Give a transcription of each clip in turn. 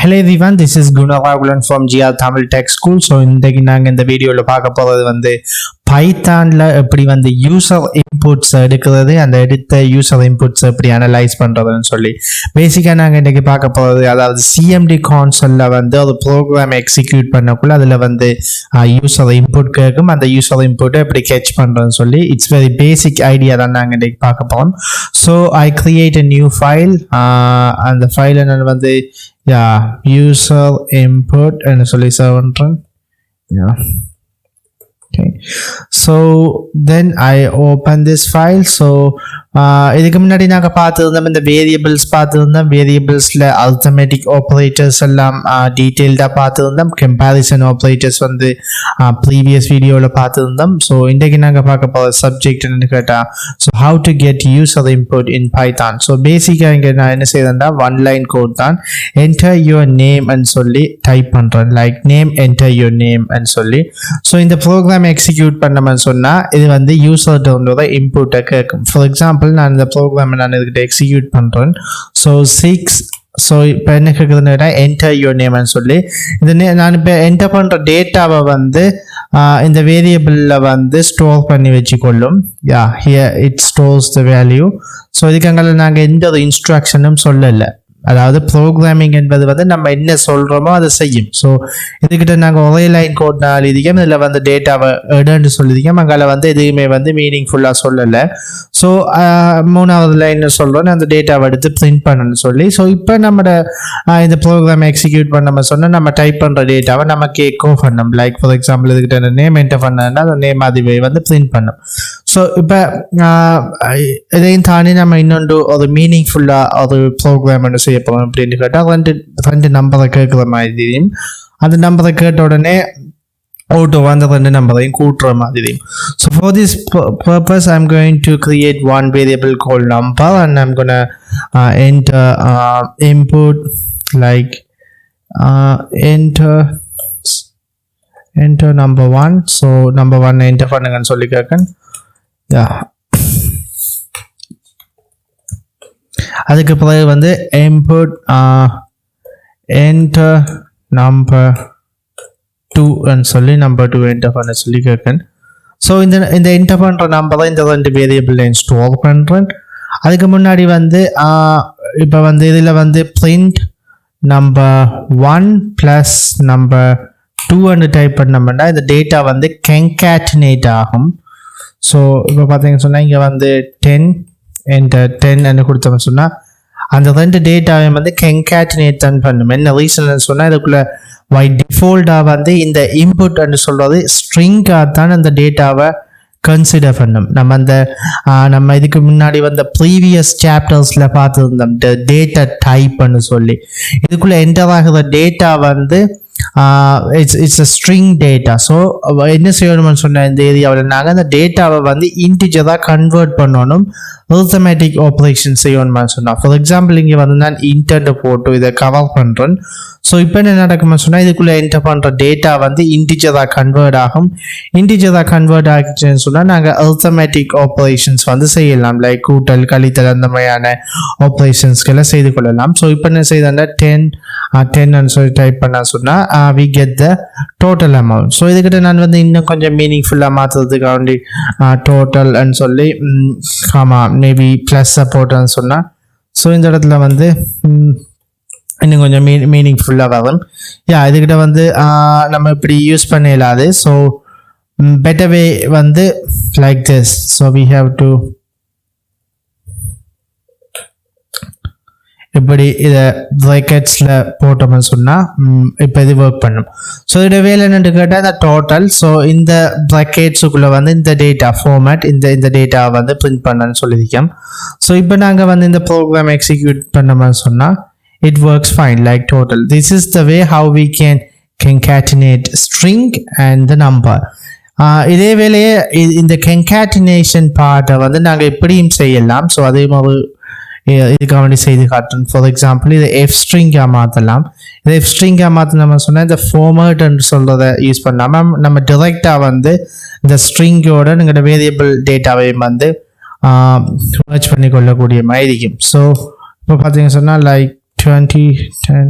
Hello everyone, this is Gunnar from GR Tamil Tech School. So இன்றைக்கு நாங்கள் இந்த வீடியோவில் பார்க்க போகிறது வந்து பைத்தானில் எப்படி வந்து யூசர் இன்புட்ஸ் எடுக்கிறது, அந்த எடுத்த யூசர் இன்புட்ஸ் எப்படி அனலைஸ் பண்ணுறதுன்னு சொல்லி பேசிக்காக நாங்கள் இன்றைக்கி பார்க்க போகிறது. அதாவது சிஎம்டி கான்சோலில் வந்து ஒரு ப்ரோக்ராம் எக்ஸிக்யூட் பண்ணக்குள்ள அதில் வந்து யூசர் இன்புட் கேட்கும். அந்த யூசர் இன்புட்டை எப்படி கேட்ச் பண்ணுறதுன்னு சொல்லி இட்ஸ் வெரி பேசிக் ஐடியா தான் நாங்கள் இன்றைக்கி பார்க்க போகிறோம். So I create a new file. அந்த ஃபைலை நான் வந்து user input and சொல்லி serve பண்றேன். Okay, so then I open this file. So இதுக்கு முன்னாடி நாங்கள் பார்த்துருந்தோம், இந்த வேரியபிள்ஸ் பார்த்துருந்தோம். வேரியபிள்ஸில் அல்தமேட்டிக் ஆப்ரேட்டர்ஸ் எல்லாம் டீட்டெயில்டாக பார்த்துருந்தோம். கம்பேரிசன் ஆப்ரேட்டர்ஸ் வந்து ப்ரீவியஸ் வீடியோவில் பார்த்துருந்தோம். ஸோ இன்றைக்கு நாங்கள் பார்க்க போகிற சப்ஜெக்ட் என்னன்னு கேட்டால், so how to get user input in Python. So பேசிக்காக இங்கே நான் என்ன செய்யறேன்னா ஒன் லைன் கோட் தான். என்டர் யுவர் நேம் அண்ட் சொல்லி டைப் பண்ணுறேன். Like name, enter your name and சொல்லி. ஸோ இந்த ப்ரோக்ராம் எக்ஸிக்யூட் பண்ணோம்னு சொன்னால் இது வந்து யூசர்கிட்ட வந்து இன்புட்டை கேட்கும். ஃபார் எக்ஸாம்பிள் நான் இந்த ப்ரோக்ராமை நான் இதுக்கிட்ட எக்ஸிக்யூட் பண்ணுறேன். ஸோ 6. ஸோ இப்போ என்ன கேட்குதுன்னா என்டர் யுவர் நேம்னு சொல்லி இந்த நான் இப்போ என்டர் பண்ணுற டேட்டாவை வந்து இந்த வேரியபிளில் வந்து ஸ்டோர் பண்ணி வச்சுக்கொள்ளும். Here it stores the value. So இதுக்காக நாங்கள் எந்த ஒரு இன்ஸ்ட்ரக்ஷனும் சொல்லலை. அதாவது ப்ரோக்ராமிங் என்பது வந்து நம்ம என்ன சொல்கிறோமோ அதை செய்யும். ஸோ இதுக்கிட்ட நாங்கள் ஒரே லைன் கோட் எழுதிக்கோம். இதில் வந்து டேட்டாவை எடுன்னு சொல்லியிருக்கோம். அங்கே வந்து எதுவுமே வந்து மீனிங்ஃபுல்லாக சொல்லலை. ஸோ மூணாவது லைன் சொல்கிறோம், அந்த டேட்டாவை எடுத்து பிரிண்ட் பண்ணணும்னு சொல்லி. ஸோ இப்போ நம்ம இந்த ப்ரோக்ராம் எக்ஸிக்யூட் பண்ண சொன்னால் நம்ம டைப் பண்ணுற டேட்டாவை நம்ம கேட்கோ பண்ணணும். லைக் ஃபார் எக்ஸாம்பிள் இதுக்கிட்ட நேம் என்டர் பண்ணா அந்த நேம் அதுவே வந்து பிரிண்ட் பண்ணும். ஸோ இப்போ இதையும் தாண்டி நம்ம இன்னொன்று ஒரு மீனிங்ஃபுல்லாக ஒரு ப்ரோக்ராம் என்ன செய்ய போகிறோம் அப்படின்னு கேட்டால் ரெண்டு நம்பரை கேட்குற மாதிரியும், அந்த நம்பரை கேட்ட உடனே auto அந்த ரெண்டு நம்பரையும் கூட்டுற மாதிரியும். So for this purpose I'm going to create one variable called number and I'm gonna enter input like enter number 1. So number 1 enter பண்ணுங்கன்னு சொல்லி கேட்கேன். அதுக்கு பிறகு வந்து input enter number 2 ன்னு சொல்லி நம்பர் 2 என்டர் பண்ண சொல்லி கேட்கேன். ஸோ இந்த என்டர் பண்ணுற நம்பரை இந்த ரெண்டு வேரியபிள் ஸ்டோர் பண்ணுறேன். அதுக்கு முன்னாடி வந்து இப்போ வந்து இதில் வந்து print number 1 + number 2 டைப் பண்ணோம்னா இந்த டேட்டா வந்து concatenate ஆகும். ஸோ இப்போ பார்த்தீங்கன்னு சொன்னால் இங்கே வந்து 10 என்டர் 10 கொடுத்தோம்னு சொன்னால் அந்த ரெண்டு டேட்டாவை வந்து concatenate தான் பண்ணும். என்ன ரீசன் சொன்னால் இதுக்குள்ள பை டிஃபால்ட்டாக வந்து இந்த இன்புட் சொல்கிறது ஸ்ட்ரிங்காக தான் அந்த டேட்டாவை கன்சிடர் பண்ணும். நம்ம இதுக்கு முன்னாடி வந்த ப்ரீவியஸ் சாப்டர்ஸில் பார்த்துருந்தோம் டேட்டா டைப்னு சொல்லி. இதுக்குள்ளே என்டர் ஆகிற டேட்டா வந்து it's a string data. So என்ன செய்யணும்னு சொன்ன இந்த ஏரியாவில் நாங்கள் அந்த டேட்டாவை வந்து இன்டிஜராக கன்வெர்ட் பண்ணணும், அரித்மெட்டிக் ஆப்ரேஷன் செய்யணும்னு சொன்னால். ஃபார் எக்ஸாம்பிள் இங்கே வந்து நான் இன்டர்ட் போட்டு இதை கவர் பண்ணுறேன். ஸோ இப்போ என்ன நடக்கும்னு சொன்னால் இதுக்குள்ளே என்டர் பண்ணுற டேட்டா வந்து இன்டிஜராக கன்வெர்ட் ஆகும். இன்டிஜராக கன்வெர்ட் ஆகிடுச்சுன்னு சொன்னால் நாங்கள் அரித்மெட்டிக் ஆப்ரேஷன்ஸ் வந்து செய்யலாம். லைக் கூட்டல், கழித்தல், அந்த மாதிரியான ஆப்ரேஷன்ஸ்களை செய்து கொள்ளலாம். ஸோ இப்போ என்ன செய்தாண்டா 10 சொல்லி டைப் பண்ண சொன்னால் we get the total amount. So இதுக்கிட்ட நான் வந்து இன்னும் கொஞ்சம் மீனிங்ஃபுல்லாக மாற்றுறதுக்காண்டி டோட்டல் சொல்லி மேபி ப்ளஸ் போட்டோன்னு சொன்னால், ஸோ இந்த இடத்துல வந்து இன்னும் கொஞ்சம் மீனிங்ஃபுல்லாக வரும். இதுக்கிட்ட வந்து நம்ம இப்படி யூஸ் பண்ண இல்லாது. ஸோ பெட்டர் வே வந்து like this. So we have to இப்படி இதை ப்ராக்கெட்ஸில் போட்டோம்னு சொன்னால் இப்போ இது ஒர்க் பண்ணும். ஸோ இதோட வேலை என்னென்னு கேட்டால் இந்த டோட்டல். ஸோ இந்த ப்ராக்கெட்ஸுக்குள்ளே வந்து இந்த டேட்டா ஃபார்மேட் இந்த டேட்டாவை வந்து பிரிண்ட் பண்ணன்னு சொல்லியிருக்கோம். ஸோ இப்போ நாங்கள் வந்து இந்த ப்ரோக்ராம் எக்ஸிக்யூட் பண்ணோம்னு சொன்னால் it works fine like total. This is the way how we can concatenate string and the number. இதே வேலையே இந்த concatenation பார்ட்டை வந்து நாங்கள் எப்படியும் செய்யலாம். ஸோ அதே மாதிரி இதுக்காக வேண்டி செய்து காட்டுறேன். ஃபார் எக்ஸாம்பிள் இதை எஃப் ஸ்ட்ரிங்காக மாற்றலாம். இதை எஃப் ஸ்ட்ரிங்காக மாற்ற நம்ம சொன்னால் இந்த ஃபார்மேட்ன்னு சொல்கிறத யூஸ் பண்ணாமல் நம்ம டிரெக்டாக வந்து இந்த ஸ்ட்ரிங்கோட எங்களோட வேரியபிள் டேட்டாவை வந்து merge பண்ணி கொள்ளக்கூடிய மாதிரி இருக்கும். ஸோ இப்போ பார்த்தீங்கன்னு சொன்னால் லைக் 20 10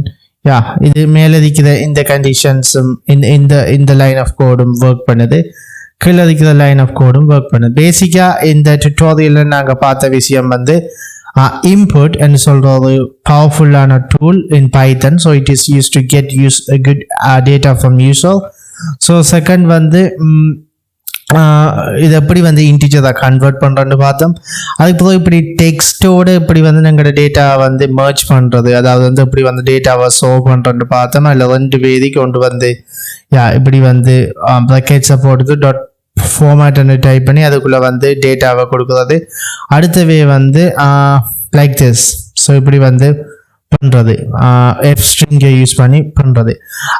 யா இது மேலே இருக்கிற இந்த கண்டிஷன்ஸும் இந்த லைன் ஆஃப் கோடும் ஒர்க் பண்ணுது, கீழே இருக்கிற லைன் ஆஃப் கோடும் ஒர்க் பண்ணுது. பேசிக்காக இந்த டுட்டோரியலில் நாங்கள் பார்த்த விஷயம் வந்து input என்று சொல்கிற ஒரு பவர்ஃபுல்லான tool in Python. So it is use to get good data from user. So second வந்து இது எப்படி வந்து இன்டிஜரை கன்வெர்ட் பண்ணுறோன்னு பார்த்தோம். அதுக்கப்புறம் இப்படி டெக்ஸ்ட்டோடு இப்படி வந்து எங்களோட டேட்டா வந்து மர்ஜ் பண்ணுறது, அதாவது வந்து இப்படி வந்து டேட்டாவை சோவ் பண்ணுறோன்னு பார்த்தோம். அதில் 2 வேதி கொண்டு வந்து இப்படி வந்து ப்ராக்கெட்ஸை போட்டு டாட் ஃபார்மேட்னு டைப் பண்ணி அதுக்குள்ளே வந்து டேட்டாவை கொடுக்குறது. அடுத்தவே வந்து லைக் திஸ். ஸோ இப்படி வந்து பண்றது f string யூஸ் பண்ணி பண்றது.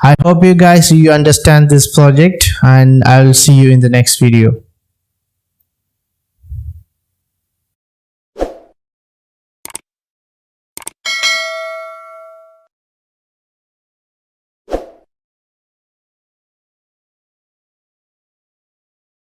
I hope you guys understand this project and I will see you in the next video.